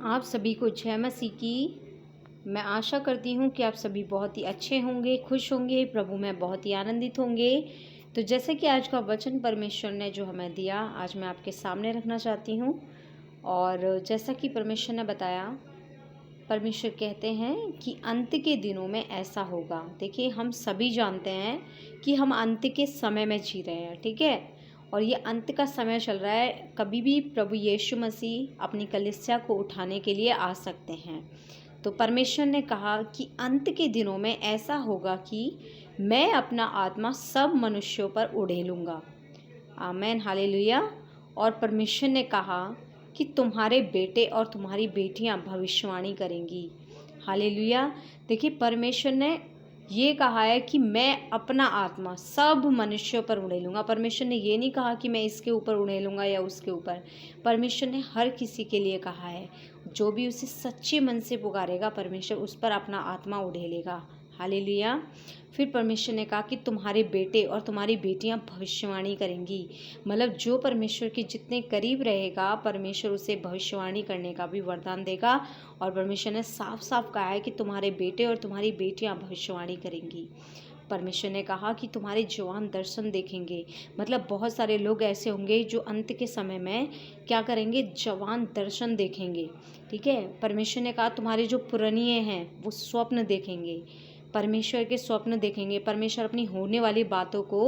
आप सभी को जय मसीह की। मैं आशा करती हूँ कि आप सभी बहुत ही अच्छे होंगे, खुश होंगे, प्रभु में बहुत ही आनंदित होंगे। तो जैसे कि आज का वचन परमेश्वर ने जो हमें दिया, आज मैं आपके सामने रखना चाहती हूँ। और जैसा कि परमेश्वर ने बताया, परमेश्वर कहते हैं कि अंत के दिनों में ऐसा होगा। देखिए, हम सभी जानते हैं कि हम अंत के समय में जी रहे हैं, ठीक है। और ये अंत का समय चल रहा है। कभी भी प्रभु यीशु मसीह अपनी कलीसिया को उठाने के लिए आ सकते हैं। तो परमेश्वर ने कहा कि अंत के दिनों में ऐसा होगा कि मैं अपना आत्मा सब मनुष्यों पर उड़ेलूँगा। आमीन, हालेलुया। और परमेश्वर ने कहा कि तुम्हारे बेटे और तुम्हारी बेटियां भविष्यवाणी करेंगी। हालेलुया। देखिए, परमेश्वर ने ये कहा है कि मैं अपना आत्मा सब मनुष्यों पर उड़ेलूँगा। परमेश्वर ने ये नहीं कहा कि मैं इसके ऊपर उड़ेलूँगा या उसके ऊपर। परमेश्वर ने हर किसी के लिए कहा है, जो भी उसे सच्चे मन से पुकारेगा, परमेश्वर उस पर अपना आत्मा उड़ेलेगा। हालेलुया। फिर परमेश्वर ने कहा कि तुम्हारे बेटे और तुम्हारी बेटियां भविष्यवाणी करेंगी। मतलब जो परमेश्वर के जितने करीब रहेगा, परमेश्वर उसे भविष्यवाणी करने का भी वरदान देगा। और परमेश्वर ने साफ साफ कहा है कि तुम्हारे बेटे और तुम्हारी बेटियां भविष्यवाणी करेंगी। परमेश्वर ने कहा कि तुम्हारे जवान दर्शन देखेंगे। मतलब बहुत सारे लोग ऐसे होंगे जो अंत के समय में क्या करेंगे, जवान दर्शन देखेंगे, ठीक है। परमेश्वर ने कहा तुम्हारे जो पुरानिए हैं वो स्वप्न देखेंगे, परमेश्वर के स्वप्न देखेंगे। परमेश्वर अपनी होने वाली बातों को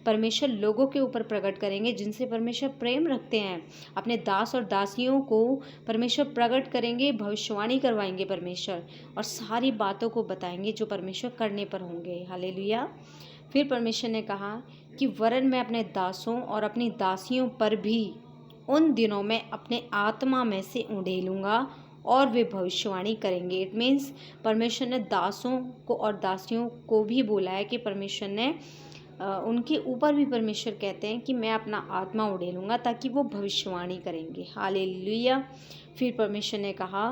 परमेश्वर लोगों के ऊपर प्रकट करेंगे जिनसे परमेश्वर प्रेम रखते हैं। अपने दास और दासियों को परमेश्वर प्रकट करेंगे, भविष्यवाणी करवाएंगे परमेश्वर, और सारी बातों को बताएंगे जो परमेश्वर करने पर होंगे। हालेलुया। फिर परमेश्वर ने कहा कि वरन मैं अपने दासों और अपनी दासियों पर भी उन दिनों में अपने आत्मा में से उंडेलूँगा और वे भविष्यवाणी करेंगे। इट मीन्स परमेश्वर ने दासों को और दासियों को भी बोला है कि परमेश्वर ने उनके ऊपर भी परमेश्वर कहते हैं कि मैं अपना आत्मा उड़ेलूँगा ताकि वो भविष्यवाणी करेंगे। हालेलुया। फिर परमेश्वर ने कहा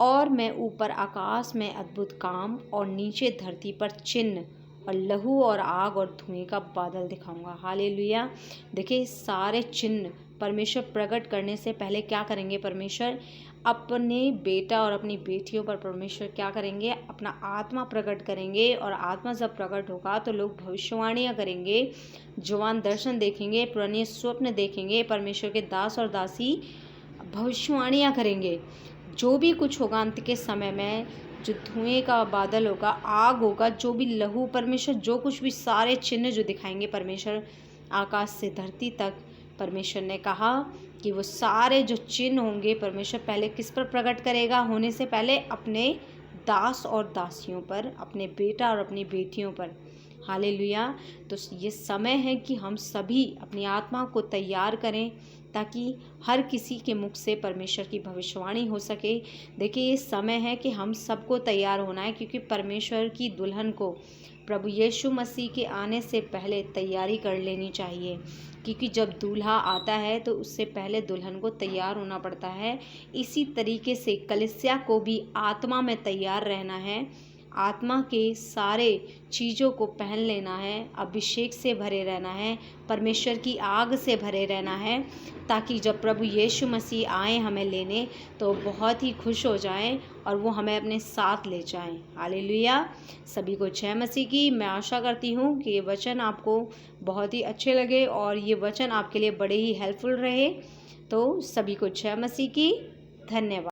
और मैं ऊपर आकाश में अद्भुत काम और नीचे धरती पर चिन्ह और लहू और आग और धुएं का बादल दिखाऊंगा। हालेलुया। देखिए, सारे चिन्ह परमेश्वर प्रकट करने से पहले क्या करेंगे, परमेश्वर अपने बेटा और अपनी बेटियों पर परमेश्वर क्या करेंगे, अपना आत्मा प्रकट करेंगे। और आत्मा जब प्रकट होगा तो लोग भविष्यवाणियाँ करेंगे, जवान दर्शन देखेंगे, पुराने स्वप्न देखेंगे। परमेश्वर के दास और दासी भविष्यवाणियाँ करेंगे। जो भी कुछ होगा अंत के समय में, जो धुएं का बादल होगा, आग होगा, जो भी लहू, परमेश्वर जो कुछ भी सारे चिन्ह जो दिखाएंगे परमेश्वर आकाश से धरती तक, परमेश्वर ने कहा कि वो सारे जो चिन्ह होंगे परमेश्वर पहले किस पर प्रकट करेगा, होने से पहले अपने दास और दासियों पर, अपने बेटा और अपनी बेटियों पर। हालेलुया। तो ये समय है कि हम सभी अपनी आत्मा को तैयार करें ताकि हर किसी के मुख से परमेश्वर की भविष्यवाणी हो सके। देखिए, ये समय है कि हम सबको तैयार होना है, क्योंकि परमेश्वर की दुल्हन को प्रभु यीशु मसीह के आने से पहले तैयारी कर लेनी चाहिए। क्योंकि जब दूल्हा आता है तो उससे पहले दुल्हन को तैयार होना पड़ता है। इसी तरीके से कलीसिया को भी आत्मा में तैयार रहना है, आत्मा के सारे चीज़ों को पहन लेना है, अभिषेक से भरे रहना है, परमेश्वर की आग से भरे रहना है, ताकि जब प्रभु यीशु मसीह आए हमें लेने तो बहुत ही खुश हो जाएं और वो हमें अपने साथ ले जाएं। हालेलुया। सभी को जय मसीह की। मैं आशा करती हूँ कि ये वचन आपको बहुत ही अच्छे लगे और ये वचन आपके लिए बड़े ही हेल्पफुल रहे। तो सभी को जय मसीह की। धन्यवाद।